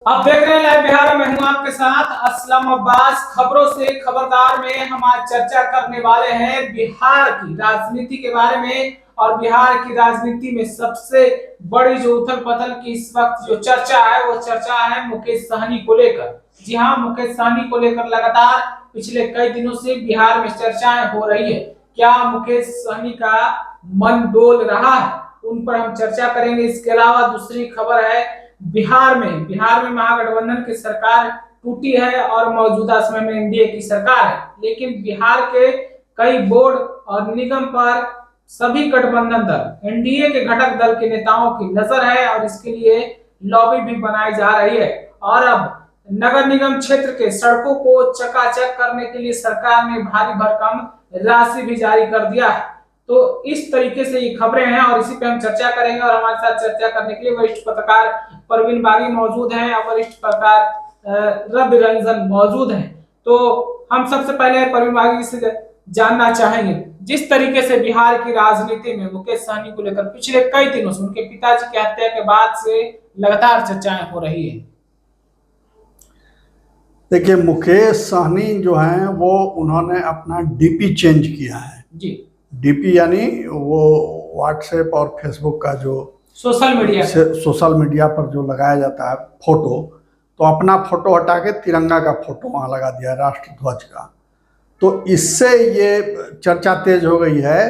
आप देख रहे हैं लाइव बिहार में, हूं आपके साथ असलम अब्बास। खबरों से खबरदार में हम आज चर्चा करने वाले हैं बिहार की राजनीति के बारे में। और बिहार की राजनीति में सबसे बड़ी जो उथल पुथल की इस वक्त जो चर्चा है वो चर्चा है मुकेश सहनी को लेकर। जी हाँ, मुकेश सहनी को लेकर लगातार पिछले कई दिनों से बिहार में चर्चाएं हो रही है। क्या मुकेश सहनी का मन डोल रहा है, उन पर हम चर्चा करेंगे। इसके अलावा दूसरी खबर है बिहार में महागठबंधन की सरकार टूटी है और मौजूदा समय में एनडीए की सरकार है, लेकिन बिहार के कई बोर्ड और निगम पर सभी गठबंधन दल एनडीए के घटक दल के नेताओं की नजर है और इसके लिए लॉबी भी बनाई जा रही है। और अब नगर निगम क्षेत्र के सड़कों को चकाचक करने के लिए सरकार ने भारी भरकम राशि भी जारी कर दिया है। तो इस तरीके से ये खबरें हैं और इसी पे हम चर्चा करेंगे। और हमारे साथ चर्चा करने के लिए वरिष्ठ पत्रकार परवीन बागी मौजूद हैं और वरिष्ठ पत्रकार रवि रंजन मौजूद हैं। तो हम सबसे पहले परवीन बागी से जानना चाहेंगे, जिस तरीके से बिहार की राजनीति में मुकेश सहनी को लेकर पिछले कई दिनों से उनके पिताजी की हत्या के बाद से लगातार चर्चाएं हो रही है। देखिए, मुकेश सहनी जो हैं वो उन्होंने अपना डीपी चेंज किया है जी। डीपी यानी वो व्हाट्सएप और फेसबुक का जो सोशल मीडिया पर जो लगाया जाता है फोटो, तो अपना फोटो हटा के तिरंगा का फोटो वहाँ लगा दिया है, राष्ट्र ध्वज का। तो इससे ये चर्चा तेज हो गई है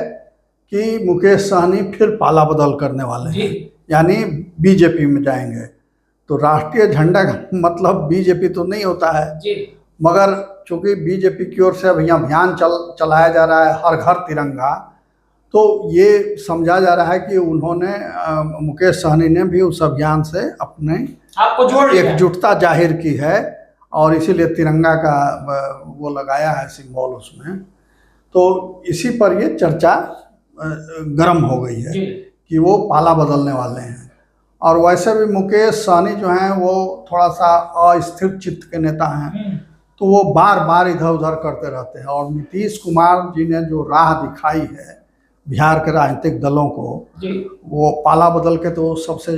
कि मुकेश सहनी फिर पाला बदल करने वाले हैं, यानी बीजेपी में जाएंगे। तो राष्ट्रीय झंडा का मतलब बीजेपी तो नहीं होता है जी, मगर चूंकि बीजेपी की ओर से अभी अभियान चलाया जा रहा है हर घर तिरंगा, तो ये समझा जा रहा है कि उन्होंने मुकेश सहनी ने भी उस अभियान से अपने एकजुटता जाहिर की है और इसीलिए तिरंगा का वो लगाया है सिंबल उसमें। तो इसी पर ये चर्चा गर्म हो गई है कि वो पाला बदलने वाले हैं। और वैसे भी मुकेश सहनी जो हैं वो थोड़ा सा अस्थिर चित्त के नेता हैं, तो वो बार बार इधर उधर करते रहते हैं। और नीतीश कुमार जी ने जो राह दिखाई है बिहार के राजनीतिक दलों को, वो पाला बदल के तो सबसे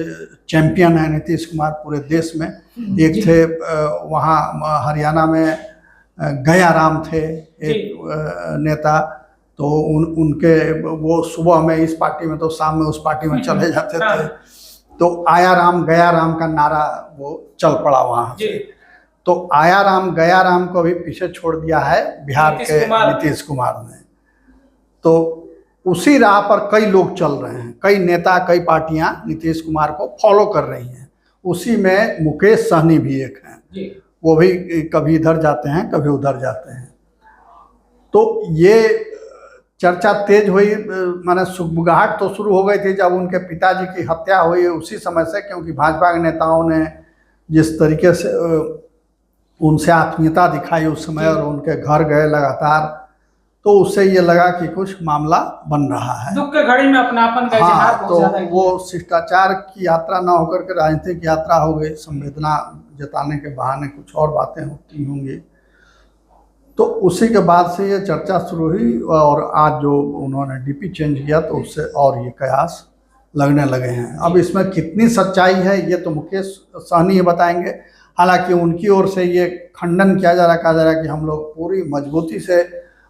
चैंपियन है नीतीश कुमार पूरे देश में। एक थे वहाँ हरियाणा में गया राम थे एक नेता, तो उनके वो सुबह में इस पार्टी में तो शाम में उस पार्टी में चले जाते थे। तो आया राम गया राम का नारा वो चल पड़ा वहाँ से। तो आया राम गया राम को भी पीछे छोड़ दिया है बिहार के नीतीश कुमार ने। तो उसी राह पर कई लोग चल रहे हैं, कई नेता कई पार्टियां नीतीश कुमार को फॉलो कर रही हैं। उसी में मुकेश सहनी भी एक हैं, वो भी कभी इधर जाते हैं कभी उधर जाते हैं। तो ये चर्चा तेज हुई, माने सुगबुगाहट तो शुरू हो गई थी जब उनके पिताजी की हत्या हुई उसी समय से, क्योंकि भाजपा के नेताओं ने जिस तरीके से उनसे आत्मीयता दिखाई उस समय और उनके घर गए लगातार, तो उससे ये लगा कि कुछ मामला बन रहा है। दुख के घड़ी में अपनापन का इजहार तो वो शिष्टाचार की यात्रा ना होकर के राजनीतिक यात्रा हो गई, संवेदना जताने के बहाने कुछ और बातें होती होंगी। तो उसी के बाद से ये चर्चा शुरू हुई और आज जो उन्होंने डीपी चेंज किया तो उससे और ये कयास लगने लगे हैं। अब इसमें कितनी सच्चाई है ये तो मुकेश सहनी ही बताएंगे। हालांकि उनकी ओर से ये खंडन किया जा रहा, कहा जा रहा है कि हम लोग पूरी मजबूती से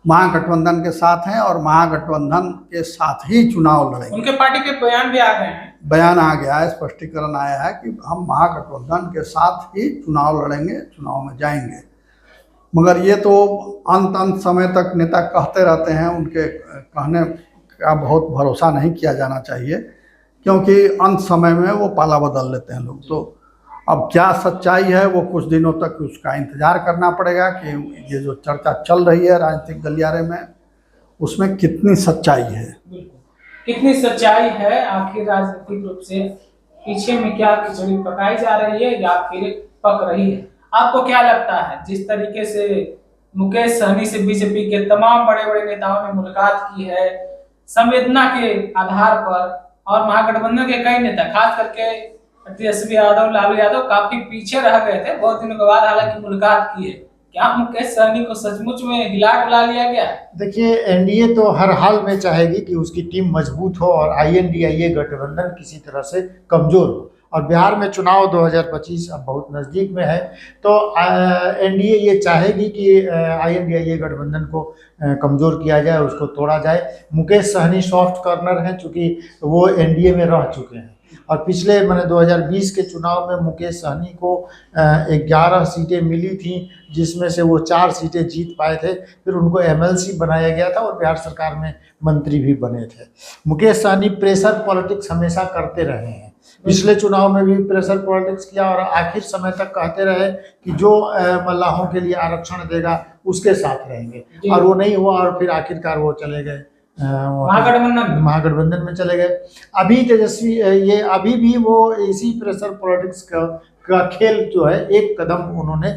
महागठबंधन के साथ हैं और महागठबंधन के साथ ही चुनाव लड़ेंगे। उनके पार्टी के बयान भी आ गए हैं, बयान आ गया है, स्पष्टीकरण आया है कि हम महागठबंधन के साथ ही चुनाव लड़ेंगे, चुनाव में जाएंगे। मगर ये तो अंत समय तक नेता कहते रहते हैं, उनके कहने का बहुत भरोसा नहीं किया जाना चाहिए, क्योंकि अंत समय में वो पाला बदल लेते हैं लोग। तो अब क्या सच्चाई है वो कुछ दिनों तक उसका इंतजार करना पड़ेगा कि ये जो चर्चा चल रही है राजनीतिक गलियारे में उसमें कितनी सच्चाई है। कितनी सच्चाई है, आखिर राजनीतिक रूप से पीछे में क्या खिचड़ी पकाई जा रही है या फिर पक रही है। आपको क्या लगता है, जिस तरीके से मुकेश सहनी से बीजेपी के तमाम बड़े बड़े नेताओं ने मुलाकात की है संवेदना के आधार पर, और महागठबंधन के कई नेता खास करके तेजस्वी यादव लालू यादव काफी पीछे रह गए थे, बहुत दिनों के बाद हालांकि मुलाकात की है, क्या मुकेश सहनी को सचमुच में हिला डुला लिया गया? देखिए, एनडीए तो हर हाल में चाहेगी कि उसकी टीम मजबूत हो और आईएनडीआईए गठबंधन किसी तरह से कमजोर हो, और बिहार में चुनाव 2025 अब बहुत नज़दीक में है, तो एनडीए ये चाहेगी कि INDIA गठबंधन को कमज़ोर किया जाए, उसको तोड़ा जाए। मुकेश सहनी सॉफ्ट कॉर्नर हैं, चूँकि वो एनडीए में रह चुके हैं और पिछले मैंने 2020 के चुनाव में मुकेश सहनी को 11 सीटें मिली थी, जिसमें से वो 4 सीटें जीत पाए थे। फिर उनको MLC बनाया गया था और बिहार सरकार में मंत्री भी बने थे। मुकेश सहनी प्रेशर पॉलिटिक्स हमेशा करते रहे हैं, पिछले चुनाव में भी प्रेशर पॉलिटिक्स किया और आखिर समय तक कहते रहे कि जो मल्लाहों के लिए आरक्षण देगा उसके साथ रहेंगे, और वो नहीं हुआ और फिर आखिरकार वो चले गए महागठबंधन में चले गए। अभी तेजस्वी ये अभी भी वो इसी प्रेशर पॉलिटिक्स का खेल जो है एक कदम उन्होंने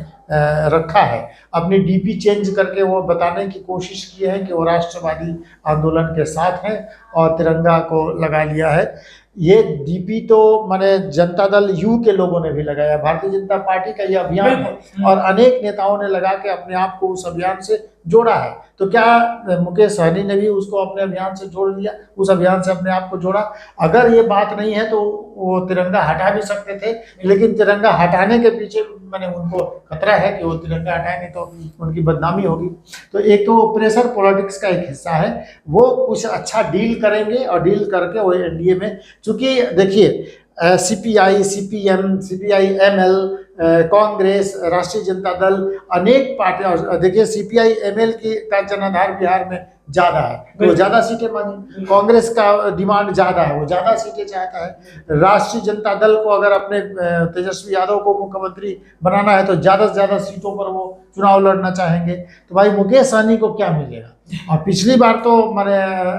रखा है। अपनी DP चेंज करके वो बताने की कोशिश की है कि वो राष्ट्रवादी आंदोलन के साथ हैं और तिरंगा को लगा लिया है। ये DP तो माने जनता दल यू के लोगों ने भी लगाया, भारतीय जनता पार्टी का ये अभियान है और अनेक नेताओं ने लगा के अपने आप को उस अभियान से जोड़ा है। तो क्या मुकेश सहनी ने भी उसको अपने अभियान से जोड़ लिया, उस अभियान से अपने आप को जोड़ा? अगर ये बात नहीं है तो वो तिरंगा हटा भी सकते थे, लेकिन तिरंगा हटाने के पीछे मैंने उनको खतरा है कि वो तिरंगा हटाएंगे तो उनकी बदनामी होगी। तो एक तो प्रेशर पॉलिटिक्स का एक हिस्सा है, वो कुछ अच्छा डील करेंगे और डील करके वो एनडीए में, चूँकि देखिए CPI, CPM, CPI ML, Congress, राष्ट्रीय जनता दल, अनेक पार्टियां, देखिए CPI ML का जनाधार बिहार में ज़्यादा है, तो वो ज़्यादा सीटें मांगी। कांग्रेस का डिमांड ज़्यादा है, वो ज़्यादा सीटें चाहता है। राष्ट्रीय जनता दल को अगर अपने तेजस्वी यादव को मुख्यमंत्री बनाना है तो ज़्यादा से ज़्यादा सीटों पर वो चुनाव लड़ना चाहेंगे। तो भाई मुकेश सहनी को क्या मिलेगा? और पिछली बार तो मैंने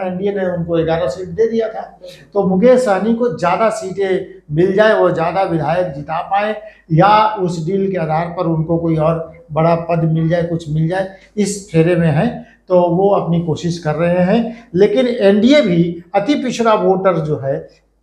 एनडीए ने उनको 11 सीट दे दिया था, तो मुकेश सहनी को ज़्यादा सीटें मिल जाए, वो ज़्यादा विधायक जिता पाए, या उस डील के आधार पर उनको कोई और बड़ा पद मिल जाए, कुछ मिल जाए, इस फेरे में है। तो वो अपनी कोशिश कर रहे हैं, लेकिन एनडीए भी अति पिछड़ा वोटर जो है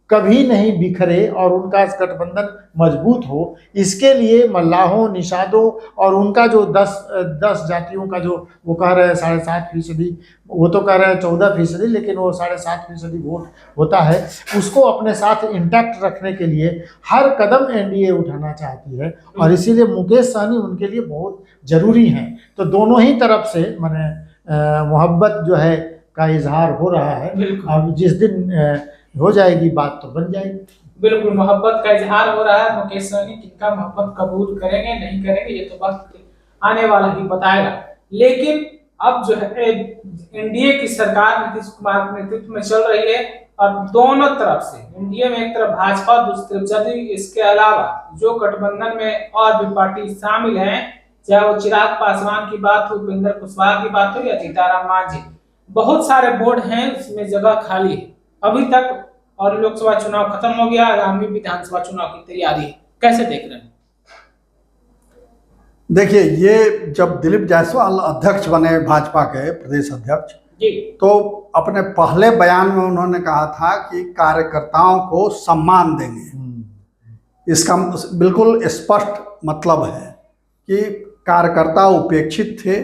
कभी नहीं बिखरे और उनका गठबंधन मजबूत हो, इसके लिए मल्लाहों, निषादों और उनका जो 10 जातियों का जो वो कह रहे हैं 7.5%, वो तो कह रहे हैं 14%, लेकिन वो 7.5% वोट होता है, उसको अपने साथ इंटैक्ट रखने के लिए हर कदम एनडीए उठाना चाहती है और इसीलिए मुकेश सहनी उनके लिए बहुत ज़रूरी हैं। तो दोनों ही तरफ से मैंने मोहब्बत जो है का इजहार हो रहा है। अब जिस दिन हो जाएगी बात तो बन जाएगी। बिल्कुल, मोहब्बत का इजहार हो रहा है। मुकेश सहनी किनका मोहब्बत कबूल करेंगे नहीं करेंगे ये तो वक्त आने वाला ही बताएगा। लेकिन अब जो है एनडीए की सरकार नीतीश कुमार के नेतृत्व में चल रही है और दोनों तरफ से एनडीए में एक तरफ भाजपा, दूसरी तरफ जदयू, इसके अलावा जो गठबंधन में और भी पार्टी शामिल हैं, चाहे वो चिराग पासवान की बात हो, उपेंद्र कुशवाहा की बात हो या सीताराम मांझी, बहुत सारे बोर्ड हैं, उसमें जगह खाली है अभी तक। और लोकसभा चुनाव खत्म हो गया, आगामी विधानसभा चुनाव की तैयारी है, कैसे देख रहे हैं? देखिए, ये जब दिलीप जायसवाल अध्यक्ष बने, भाजपा के प्रदेश अध्यक्ष जी, तो अपने पहले बयान में उन्होंने कहा था कि कार्यकर्ताओं को सम्मान देंगे। इसका बिल्कुल स्पष्ट मतलब है कि कार्यकर्ता उपेक्षित थे,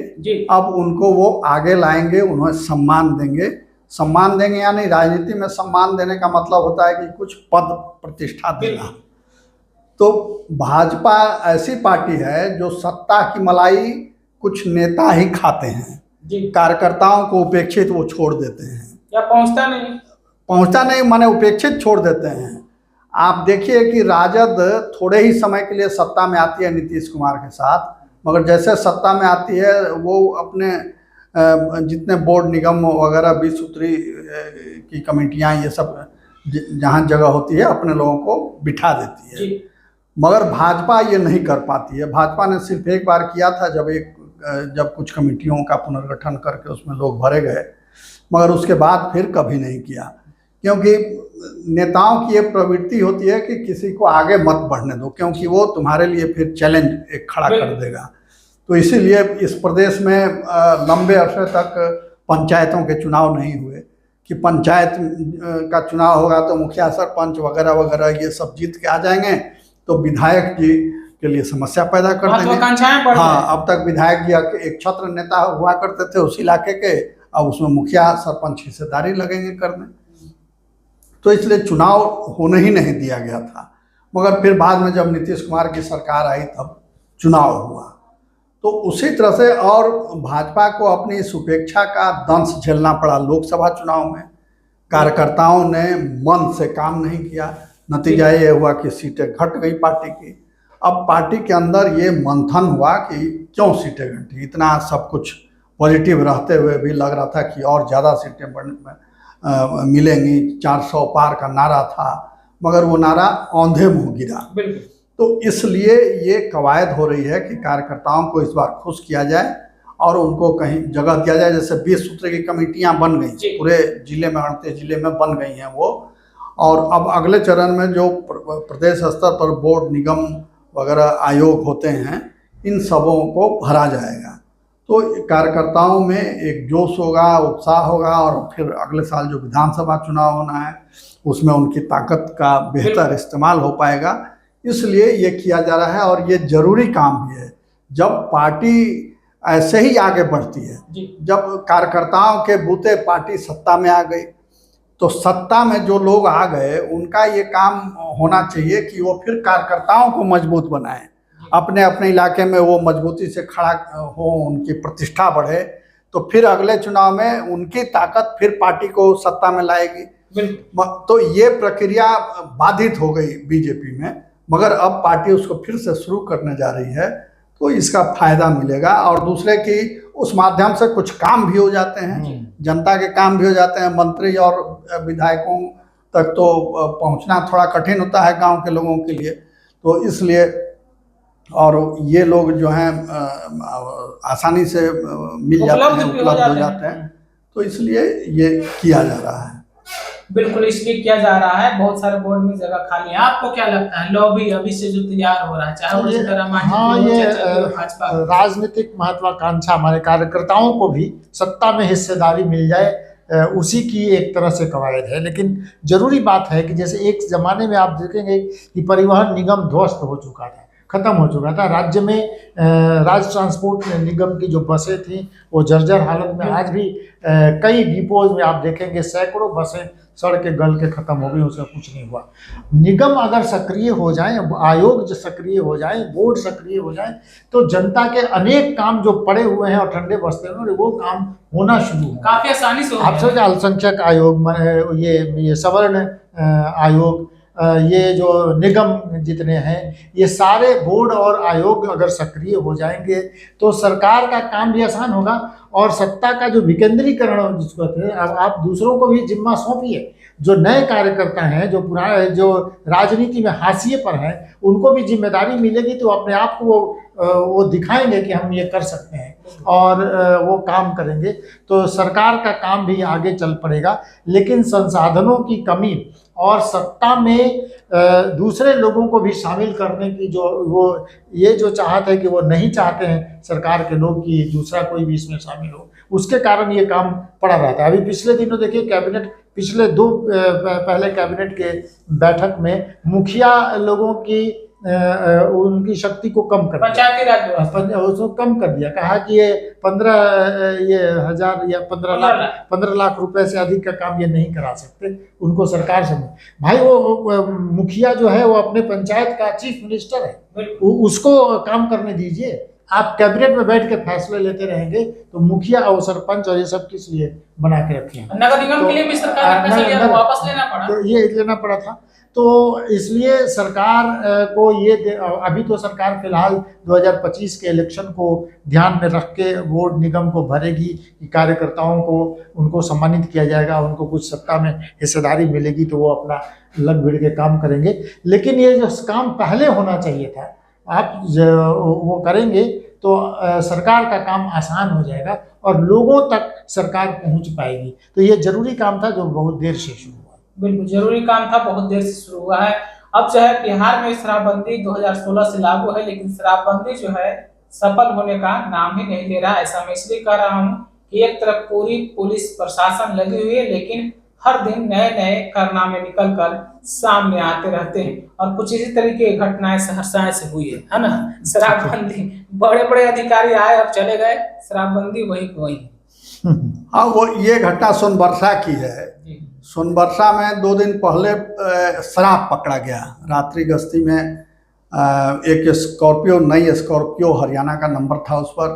अब उनको वो आगे लाएंगे, उन्हें सम्मान देंगे। सम्मान देंगे यानी राजनीति में सम्मान देने का मतलब होता है कि कुछ पद प्रतिष्ठा देना। तो भाजपा ऐसी पार्टी है जो सत्ता की मलाई कुछ नेता ही खाते हैं, कार्यकर्ताओं को उपेक्षित वो छोड़ देते हैं या पहुंचता नहीं माने उपेक्षित छोड़ देते हैं। आप देखिए कि राजद थोड़े ही समय के लिए सत्ता में आती है नीतीश कुमार के साथ, मगर जैसे सत्ता में आती है वो अपने जितने बोर्ड, निगम वगैरह, 20 सूत्री की कमेटियां, ये सब जहां जगह होती है अपने लोगों को बिठा देती है। मगर भाजपा ये नहीं कर पाती है। भाजपा ने सिर्फ एक बार किया था जब कुछ कमेटियों का पुनर्गठन करके उसमें लोग भरे गए, मगर उसके बाद फिर कभी नहीं किया, क्योंकि नेताओं की ये प्रवृत्ति होती है कि किसी को आगे मत बढ़ने दो, क्योंकि वो तुम्हारे लिए फिर चैलेंज एक खड़ा कर देगा। तो इसीलिए इस प्रदेश में लंबे अरसे तक पंचायतों के चुनाव नहीं हुए कि पंचायत का चुनाव होगा तो मुखिया, सरपंच वगैरह वगैरह ये सब जीत के आ जाएंगे, तो विधायक जी के लिए समस्या पैदा कर देंगे। हाँ, अब तक विधायक जी एक छत्र नेता हुआ करते थे उस इलाके के, अब उसमें मुखिया सरपंच हिस्सेदारी लगेंगे करने। तो इसलिए चुनाव होने ही नहीं दिया गया था। मगर फिर बाद में जब नीतीश कुमार की सरकार आई तब चुनाव हुआ। तो उसी तरह से और भाजपा को अपनी इस उपेक्षा का दंश झेलना पड़ा लोकसभा चुनाव में। कार्यकर्ताओं ने मन से काम नहीं किया, नतीजा ये हुआ कि सीटें घट गई पार्टी की। अब पार्टी के अंदर ये मंथन हुआ कि क्यों सीटें घटी, इतना सब कुछ पॉजिटिव रहते हुए भी लग रहा था कि और ज़्यादा सीटें मिलेंगी, 400 पार का नारा था, मगर वो नारा औंधे मुँह गिरा। तो इसलिए ये कवायद हो रही है कि कार्यकर्ताओं को इस बार खुश किया जाए और उनको कहीं जगह दिया जाए। जैसे 20 सूत्र की कमेटियां बन गई पूरे जिले में, 38 जिले में बन गई हैं वो, और अब अगले चरण में जो प्रदेश स्तर पर बोर्ड, निगम वगैरह आयोग होते हैं, इन सबों को भरा जाएगा। तो कार्यकर्ताओं में एक जोश होगा, उत्साह होगा, और फिर अगले साल जो विधानसभा चुनाव होना है उसमें उनकी ताकत का बेहतर इस्तेमाल हो पाएगा। इसलिए ये किया जा रहा है और ये जरूरी काम भी है। जब पार्टी ऐसे ही आगे बढ़ती है, जब कार्यकर्ताओं के बूते पार्टी सत्ता में आ गई, तो सत्ता में जो लोग आ गए उनका ये काम होना चाहिए कि वो फिर कार्यकर्ताओं को मजबूत बनाएं, अपने अपने इलाके में वो मजबूती से खड़ा हो, उनकी प्रतिष्ठा बढ़े, तो फिर अगले चुनाव में उनकी ताकत फिर पार्टी को सत्ता में लाएगी। तो ये प्रक्रिया बाधित हो गई बीजेपी में, मगर अब पार्टी उसको फिर से शुरू करने जा रही है, तो इसका फायदा मिलेगा। और दूसरे की उस माध्यम से कुछ काम भी हो जाते हैं, जनता के काम भी हो जाते हैं। मंत्री और विधायकों तक तो पहुंचना थोड़ा कठिन होता है गांव के लोगों के लिए, तो इसलिए, और ये लोग जो हैं आसानी से मिल जाते हैं, उपलब्ध हो जाते हैं, तो इसलिए ये किया जा रहा है। बिल्कुल, इसलिए किया जा रहा है। बहुत सारे बोर्ड में जगह खाली है। आपको क्या लगता है, लॉबी अभी से जो तैयार हो रहा है, चाहे वो भाजपा, राजनीतिक महत्वाकांक्षा हमारे कार्यकर्ताओं को भी सत्ता में हिस्सेदारी मिल जाए, उसी की एक तरह से कवायद है। लेकिन जरूरी बात है कि जैसे एक जमाने में आप देखेंगे कि परिवहन निगम ध्वस्त हो चुका था, खत्म हो चुका था। राज्य में राज्य ट्रांसपोर्ट निगम की जो बसें थी वो जर्जर हालत में, आज भी कई डिपोज में आप देखेंगे सैकड़ों बसें सड़क के गल के खत्म हो गई, उसका कुछ नहीं हुआ। निगम अगर सक्रिय हो जाए, आयोग जो सक्रिय हो जाए, बोर्ड सक्रिय हो जाए, तो जनता के अनेक काम जो पड़े हुए हैं और ठंडे बस्ते हैं वो काम होना शुरू हो, काफी आसानी से। आप सोचिए अल्पसंख्यक आयोग, ये सवर्ण आयोग, ये जो निगम जितने हैं, ये सारे बोर्ड और आयोग अगर सक्रिय हो जाएंगे तो सरकार का काम भी आसान होगा। और सत्ता का जो विकेंद्रीकरण जिसको कहते हैं, अब आप दूसरों को भी जिम्मा सौंपिए। जो नए कार्यकर्ता हैं, जो पुराने, जो राजनीति में हाशिए पर हैं, उनको भी जिम्मेदारी मिलेगी, तो अपने आप को वो दिखाएंगे कि हम ये कर सकते हैं और वो काम करेंगे, तो सरकार का काम भी आगे चल पड़ेगा। लेकिन संसाधनों की कमी और सत्ता में दूसरे लोगों को भी शामिल करने की जो वो ये जो चाहत है कि वो नहीं चाहते हैं सरकार के लोग कि दूसरा कोई भी इसमें शामिल हो, उसके कारण ये काम पड़ा रहता है। अभी पिछले दिनों देखिए कैबिनेट, पिछले पहले कैबिनेट के बैठक में मुखिया लोगों की उनकी शक्ति को कम कर दिया, उसको कम कर दिया, कहा कि ये 15,000 या 15 लाख रुपए से अधिक का काम ये नहीं करा सकते, उनको सरकार से। भाई वो मुखिया जो है वो अपने पंचायत का चीफ मिनिस्टर है, उसको काम करने दीजिए। आप कैबिनेट में बैठ के फैसले लेते रहेंगे तो मुखिया और सरपंच और ये सब किस लिए बना के रखे हैं? नगर निगम के लिए भी सरकार ने पैसा लिया, वापस लेना पड़ा, तो ये लेना पड़ा था। तो इसलिए सरकार को ये, अभी तो सरकार फिलहाल 2025 के इलेक्शन को ध्यान में रख के बोर्ड निगम को भरेगी कि कार्यकर्ताओं को उनको सम्मानित किया जाएगा, उनको कुछ सत्ता में हिस्सेदारी मिलेगी तो वो अपना लग भिड़ के काम करेंगे। लेकिन ये जो काम पहले होना चाहिए था, आप वो करेंगे तो सरकार का काम आसान हो जाएगा और लोगों तक सरकार पहुंच पाएगी। तो ये जरूरी काम था जो बहुत देर से शुरू हुआ। बिल्कुल जरूरी काम था, बहुत देर से शुरू हुआ है। अब जो है बिहार में शराबबंदी 2016 से लागू है, लेकिन शराबबंदी जो है सफल होने का नाम ही नहीं ले रहा। ऐसा मैं इसलिए कह रहा हूँ कि एक तरफ पूरी पुलिस प्रशासन लगी हुई है, लेकिन हर दिन नए नए कारनामे निकल कर सामने आते रहते हैं। और कुछ इसी तरीके की घटनाएं सहरसा से हुई है ना। शराबबंदी, बड़े बड़े अधिकारी आए और चले गए, शराबबंदी वही। हाँ, वो ये घटना सोनबरसा की है। सोनबरसा में 2 दिन पहले शराब पकड़ा गया रात्रि गश्ती में। एक स्कॉर्पियो, नई स्कॉर्पियो, हरियाणा का नंबर था उस पर,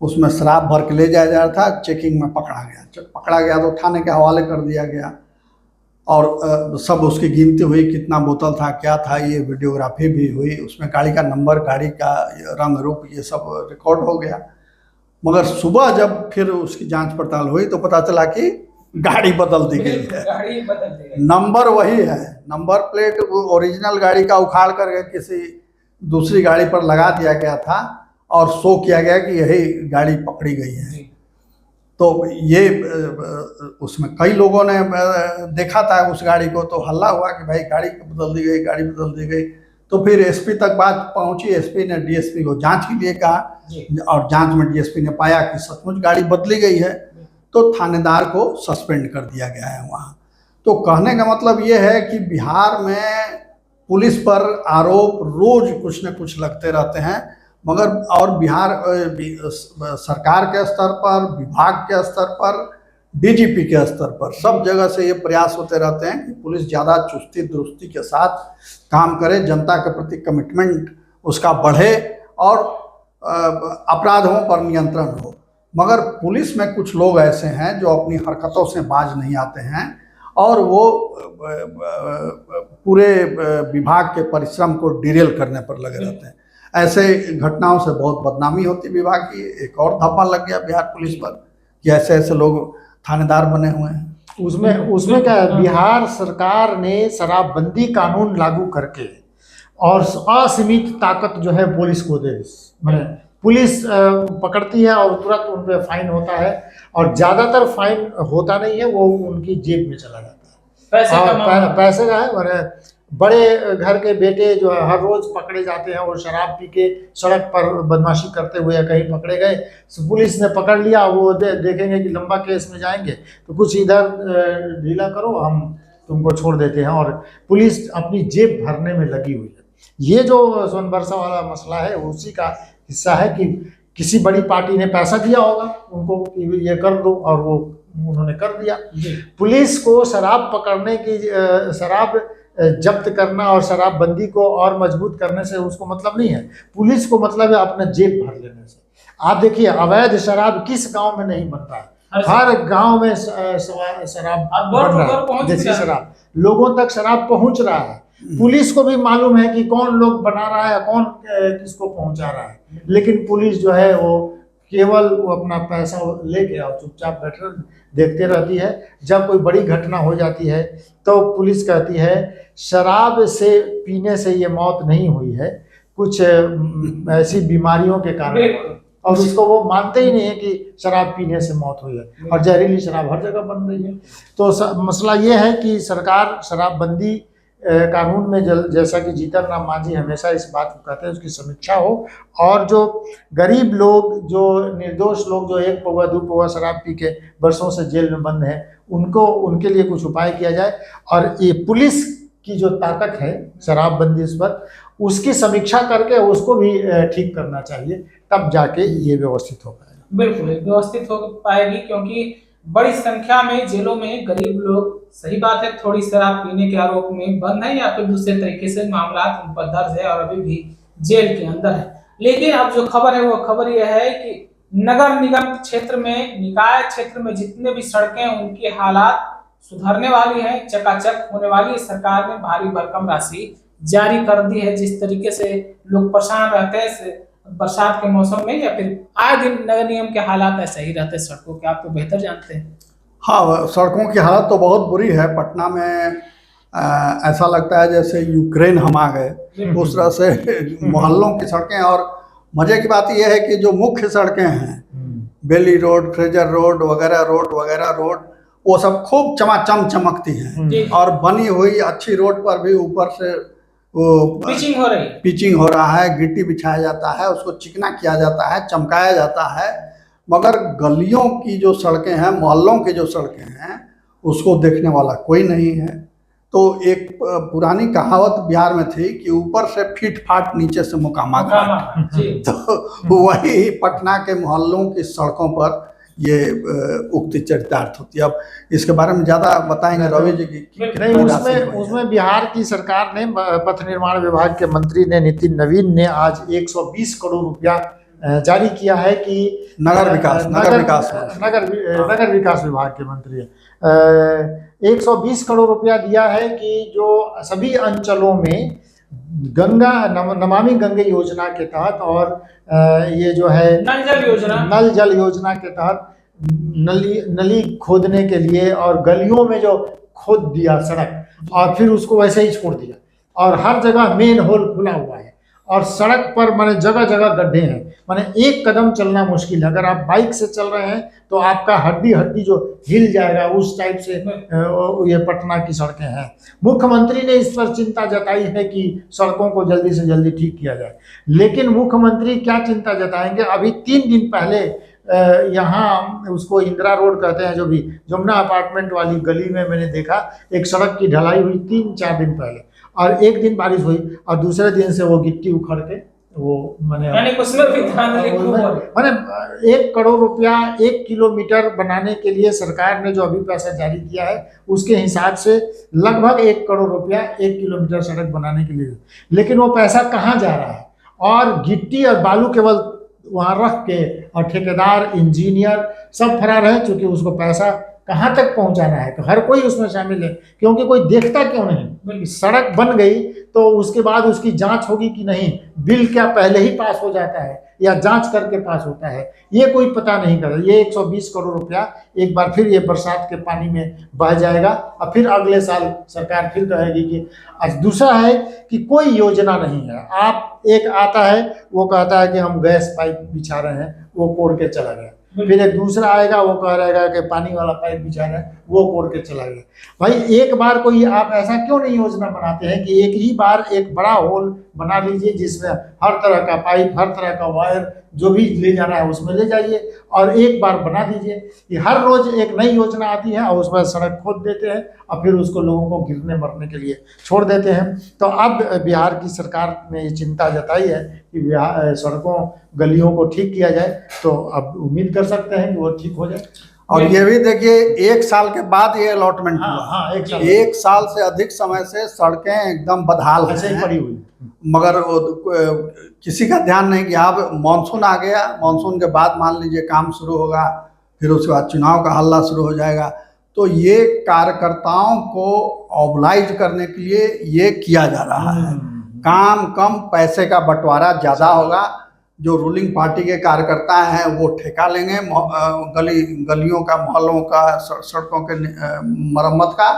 उसमें शराब भर के ले जाया जा रहा था। चेकिंग में पकड़ा गया। जब पकड़ा गया तो थाने के हवाले कर दिया गया और सब उसकी गिनती हुई, कितना बोतल था, क्या था, ये वीडियोग्राफी भी हुई, उसमें गाड़ी का नंबर, गाड़ी का रंग रूप, ये सब रिकॉर्ड हो गया। मगर सुबह जब फिर उसकी जांच पड़ताल हुई तो पता चला कि गाड़ी बदल दी गई है। गाड़ी बदल दी गई, नंबर वही है, नंबर प्लेट ओरिजिनल गाड़ी का उखाड़ करके किसी दूसरी गाड़ी पर लगा दिया गया था और शो किया गया कि यही गाड़ी पकड़ी गई है। तो ये उसमें कई लोगों ने देखा था उस गाड़ी को, तो हल्ला हुआ कि भाई गाड़ी बदल दी गई, गाड़ी बदल दी गई। तो फिर एसपी तक बात पहुंची। एसपी ने डीएसपी को जांच के लिए कहा और जांच में डीएसपी ने पाया कि सचमुच गाड़ी बदली गई है, तो थानेदार को सस्पेंड कर दिया गया है वहाँ। तो कहने का मतलब ये है कि बिहार में पुलिस पर आरोप रोज कुछ न कुछ लगते रहते हैं, मगर और बिहार सरकार के स्तर पर, विभाग के स्तर पर, डीजीपी के स्तर पर, सब जगह से ये प्रयास होते रहते हैं कि पुलिस ज़्यादा चुस्ती दुरुस्ती के साथ काम करे, जनता के प्रति कमिटमेंट उसका बढ़े और अपराधों पर नियंत्रण हो। मगर पुलिस में कुछ लोग ऐसे हैं जो अपनी हरकतों से बाज नहीं आते हैं और वो पूरे विभाग के परिश्रम को डिरेल करने पर लगे रहते हैं। ऐसे घटनाओं से बहुत बदनामी होती है विभाग की। एक और धब्बा लग गया बिहार पुलिस पर कि ऐसे ऐसे लोग थानेदार बने हुए हैं। उसमें क्या है, बिहार सरकार ने शराबबंदी कानून लागू करके और असीमित ताकत जो है पुलिस को दे, मैंने पुलिस पकड़ती है और तुरंत उन पर फाइन होता है और ज़्यादातर फाइन होता नहीं है, वो उनकी जेब में चला जाता है। पैसे का है। मैंने बड़े घर के बेटे जो है हर रोज पकड़े जाते हैं, वो शराब पी के सड़क पर बदमाशी करते हुए कहीं पकड़े गए, पुलिस ने पकड़ लिया, वो देखेंगे कि लंबा केस में जाएंगे तो कुछ इधर ढीला करो, हम तुमको छोड़ देते हैं, और पुलिस अपनी जेब भरने में लगी हुई है। ये जो सोनबरसा वाला मसला है उसी का हिस्सा है कि किसी बड़ी पार्टी ने पैसा दिया होगा उनको कि ये कर दो, और वो उन्होंने कर दिया। पुलिस को शराब पकड़ने की, शराब जब्त करना और शराबबंदी को और मजबूत करने से उसको मतलब नहीं है। पुलिस को मतलब है अपना जेब भर लेने से। आप देखिए, अवैध शराब किस गांव में नहीं बनता है, हर गांव में शराब बन रहा है, देसी शराब लोगों तक शराब पहुंच रहा है। पुलिस को भी मालूम है कि कौन लोग बना रहा है, कौन किसको पहुंचा रहा है, लेकिन पुलिस जो है वो केवल वो अपना पैसा लेके और चुपचाप बैठ देखते रहती है। जब कोई बड़ी घटना हो जाती है तो पुलिस कहती है शराब से पीने से ये मौत नहीं हुई है, कुछ ऐसी बीमारियों के कारण, और उसको वो मानते ही नहीं है कि शराब पीने से मौत हुई है, और जहरीली शराब हर जगह बन रही है। तो मसला ये है कि सरकार शराबबंदी कानून में जैसा कि जीतन राम मांझी हमेशा इस बात को कहते हैं, उसकी समीक्षा हो, और जो गरीब लोग, जो निर्दोष लोग जो 1 पौवा 2 पौवा शराब पी के वर्षों से जेल में बंद हैं, उनके लिए कुछ उपाय किया जाए। और ये पुलिस की जो ताकत है शराबबंदी पर, उसकी समीक्षा करके उसको भी ठीक करना चाहिए, तब जाके ये व्यवस्थित हो पाएगा। बिल्कुल व्यवस्थित हो पाएगी, क्योंकि बड़ी संख्या में जेलों में गरीब लोग, सही बात है, थोड़ी शराब पीने के आरोप में बंद है या फिर दूसरे तरीके से मामला उन पर दर्ज है और अभी भी जेल के अंदर है। लेकिन अब जो खबर है वो खबर यह है कि नगर निगम क्षेत्र में, निकाय क्षेत्र में जितने भी सड़कें हैं उनकी हालात सुधरने वाली है, चकाचक होने वाली है। सरकार ने भारी भरकम राशि जारी कर दी है। जिस तरीके से लोग परेशान रहते हैं बरसात के मौसम में, या फिर आए दिन नगर निगम के हालात ऐसे ही रहते हैं सड़कों के, आप तो बेहतर जानते हैं। हाँ, सड़कों की हालत तो बहुत बुरी है। पटना में ऐसा लगता है जैसे यूक्रेन हम आ गए, उस तरह से मोहल्लों की सड़कें। और मजे की बात यह है कि जो मुख्य सड़कें हैं, बेली रोड, फ्रेजर रोड वगैरह रोड, वो सब खूब चमाचम चमकती हैं, और बनी हुई अच्छी रोड पर भी ऊपर से वो पिचिंग हो रहा है, गिट्टी बिछाया जाता है, उसको चिकना किया जाता है, चमकाया जाता है। मगर गलियों की जो सड़कें हैं, मोहल्लों की जो सड़कें हैं, उसको देखने वाला कोई नहीं है। तो एक पुरानी कहावत बिहार में थी कि ऊपर से फीट फाट, नीचे से मुकामा। तो वही पटना के मोहल्लों की सड़कों पर ये उक्ति चरितार्थ होती है। अब इसके बारे में ज्यादा बताएंगे रवि जी की नहीं, उसमें बिहार की सरकार ने, पथ निर्माण विभाग के मंत्री ने, नितिन नवीन ने आज 120 करोड़ रुपया जारी किया है कि नगर विकास विभाग के मंत्री 120 करोड़ रुपया दिया है कि जो सभी अंचलों में गंगा नमामि गंगे योजना के तहत और ये जो है नल जल योजना के तहत नली खोदने के लिए, और गलियों में जो खोद दिया सड़क और फिर उसको वैसे ही छोड़ दिया, और हर जगह मेन होल खुला हुआ है, और सड़क पर माने जगह जगह गड्ढे हैं, माने एक कदम चलना मुश्किल है। अगर आप बाइक से चल रहे हैं तो आपका हड्डी जो हिल जाएगा, उस टाइप से ये पटना की सड़कें हैं। मुख्यमंत्री ने इस पर चिंता जताई है कि सड़कों को जल्दी से जल्दी ठीक किया जाए, लेकिन मुख्यमंत्री क्या चिंता जताएंगे? अभी 3 दिन पहले यहाँ उसको इंदिरा रोड कहते हैं, जो भी जमुना अपार्टमेंट वाली गली में मैंने देखा एक सड़क की ढलाई हुई 3-4 दिन पहले, और एक दिन बारिश हुई और दूसरे दिन से वो गिट्टी उखड़ के वो मैंने 1 करोड़ रुपया 1 किलोमीटर बनाने के लिए सरकार ने जो अभी पैसा जारी किया है उसके हिसाब से लगभग 1 करोड़ रुपया 1 किलोमीटर सड़क बनाने के लिए, लेकिन वो पैसा कहाँ जा रहा है? और गिट्टी और बालू केवल वहाँ रख के, और ठेकेदार इंजीनियर सब फरार है, क्योंकि उसको पैसा कहाँ तक पहुंचाना है। तो हर कोई उसमें शामिल है, क्योंकि कोई देखता क्यों नहीं? सड़क बन गई तो उसके बाद उसकी जांच होगी कि नहीं, बिल क्या पहले ही पास हो जाता है या जांच करके पास होता है, ये कोई पता नहीं कर रहा। ये 120 करोड़ रुपया एक बार फिर ये बरसात के पानी में बह जाएगा, और फिर अगले साल सरकार फिर कहेगी कि आज। दूसरा है कि कोई योजना नहीं है। आप एक आता है वो कहता है कि हम गैस पाइप बिछा रहे हैं, वो कोड़ के चला गया। फिर एक दूसरा आएगा वो कह रहेगा कि पानी वाला पाइप बिछा रहे हैं, वो कोड़ के चला गया। भाई एक बार कोई आप ऐसा क्यों नहीं योजना बनाते हैं कि एक ही बार एक बड़ा होल बना लीजिए जिसमें हर तरह का पाइप, हर तरह का वायर जो भी ले जाना है उसमें ले जाइए, और एक बार बना दीजिए कि हर रोज एक नई योजना आती है और उसमें सड़क खोद देते हैं और फिर उसको लोगों को गिरने मरने के लिए छोड़ देते हैं। तो अब बिहार की सरकार ने ये चिंता जताई है कि बिहार सड़कों गलियों को ठीक किया जाए, तो अब उम्मीद कर सकते हैं कि वो ठीक हो जाए। और ये भी देखिए 1 साल के बाद ये अलॉटमेंट हुआ। हाँ, 1 साल से अधिक समय से सड़कें एकदम बदहाल ऐसे ही पड़ी हुई, मगर किसी का ध्यान नहीं कि अब मानसून आ गया, मानसून के बाद मान लीजिए काम शुरू होगा, फिर उसके बाद चुनाव का हल्ला शुरू हो जाएगा। तो ये कार्यकर्ताओं को ऑबलाइज करने के लिए ये किया जा रहा है। काम कम, पैसे का बंटवारा ज़्यादा होगा। जो रूलिंग पार्टी के कार्यकर्ता हैं वो ठेका लेंगे गलियों का, मोहल्लों का, सड़कों के मरम्मत का,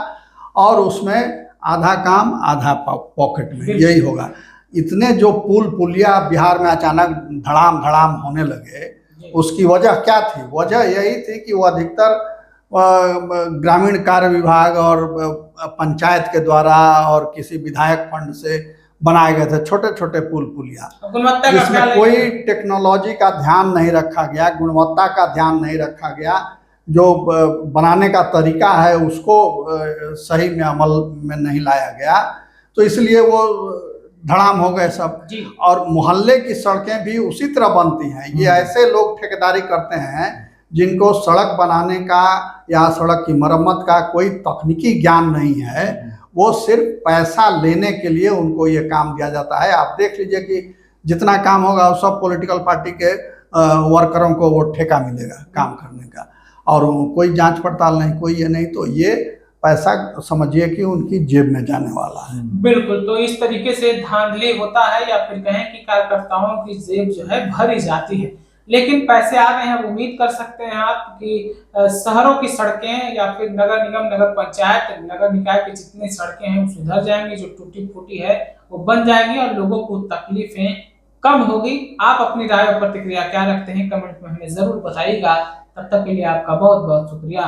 और उसमें आधा काम आधा पॉकेट में, यही होगा। इतने जो पुल पुलिया बिहार में अचानक धड़ाम धड़ाम होने लगे, उसकी वजह क्या थी? वजह यही थी कि वो अधिकतर ग्रामीण कार्य विभाग और पंचायत के द्वारा और किसी विधायक फंड से बनाए गए थे छोटे छोटे पुल पुलिया, जिसमें कोई टेक्नोलॉजी का ध्यान नहीं रखा गया, गुणवत्ता का ध्यान नहीं रखा गया। जो बनाने का तरीका है उसको सही में अमल में नहीं लाया गया, तो इसलिए वो धड़ाम हो गए सब। और मोहल्ले की सड़कें भी उसी तरह बनती हैं। ये ऐसे लोग ठेकेदारी करते हैं जिनको सड़क बनाने का या सड़क की मरम्मत का कोई तकनीकी ज्ञान नहीं है, वो सिर्फ पैसा लेने के लिए उनको ये काम दिया जाता है। आप देख लीजिए कि जितना काम होगा वो सब पॉलिटिकल पार्टी के वर्करों को वो ठेका मिलेगा काम करने का, और कोई जांच पड़ताल नहीं, कोई ये नहीं। तो ये पैसा समझिए कि उनकी जेब में जाने वाला है। बिल्कुल, तो इस तरीके से धांधली होता है, या फिर कहें कि कार्यकर्ताओं की जेब जो है भरी जाती है। लेकिन पैसे आ गए हैं, उम्मीद कर सकते हैं आप कि शहरों की सड़कें या फिर नगर निगम, नगर पंचायत, नगर निकाय की जितनी सड़कें हैं वो सुधर जाएंगी, जो टूटी फूटी है वो बन जाएंगी और लोगों को तकलीफें कम होगी। आप अपनी राय और प्रतिक्रिया क्या रखते हैं कमेंट में हमें जरूर बताइएगा। तब तक के लिए आपका बहुत बहुत शुक्रिया।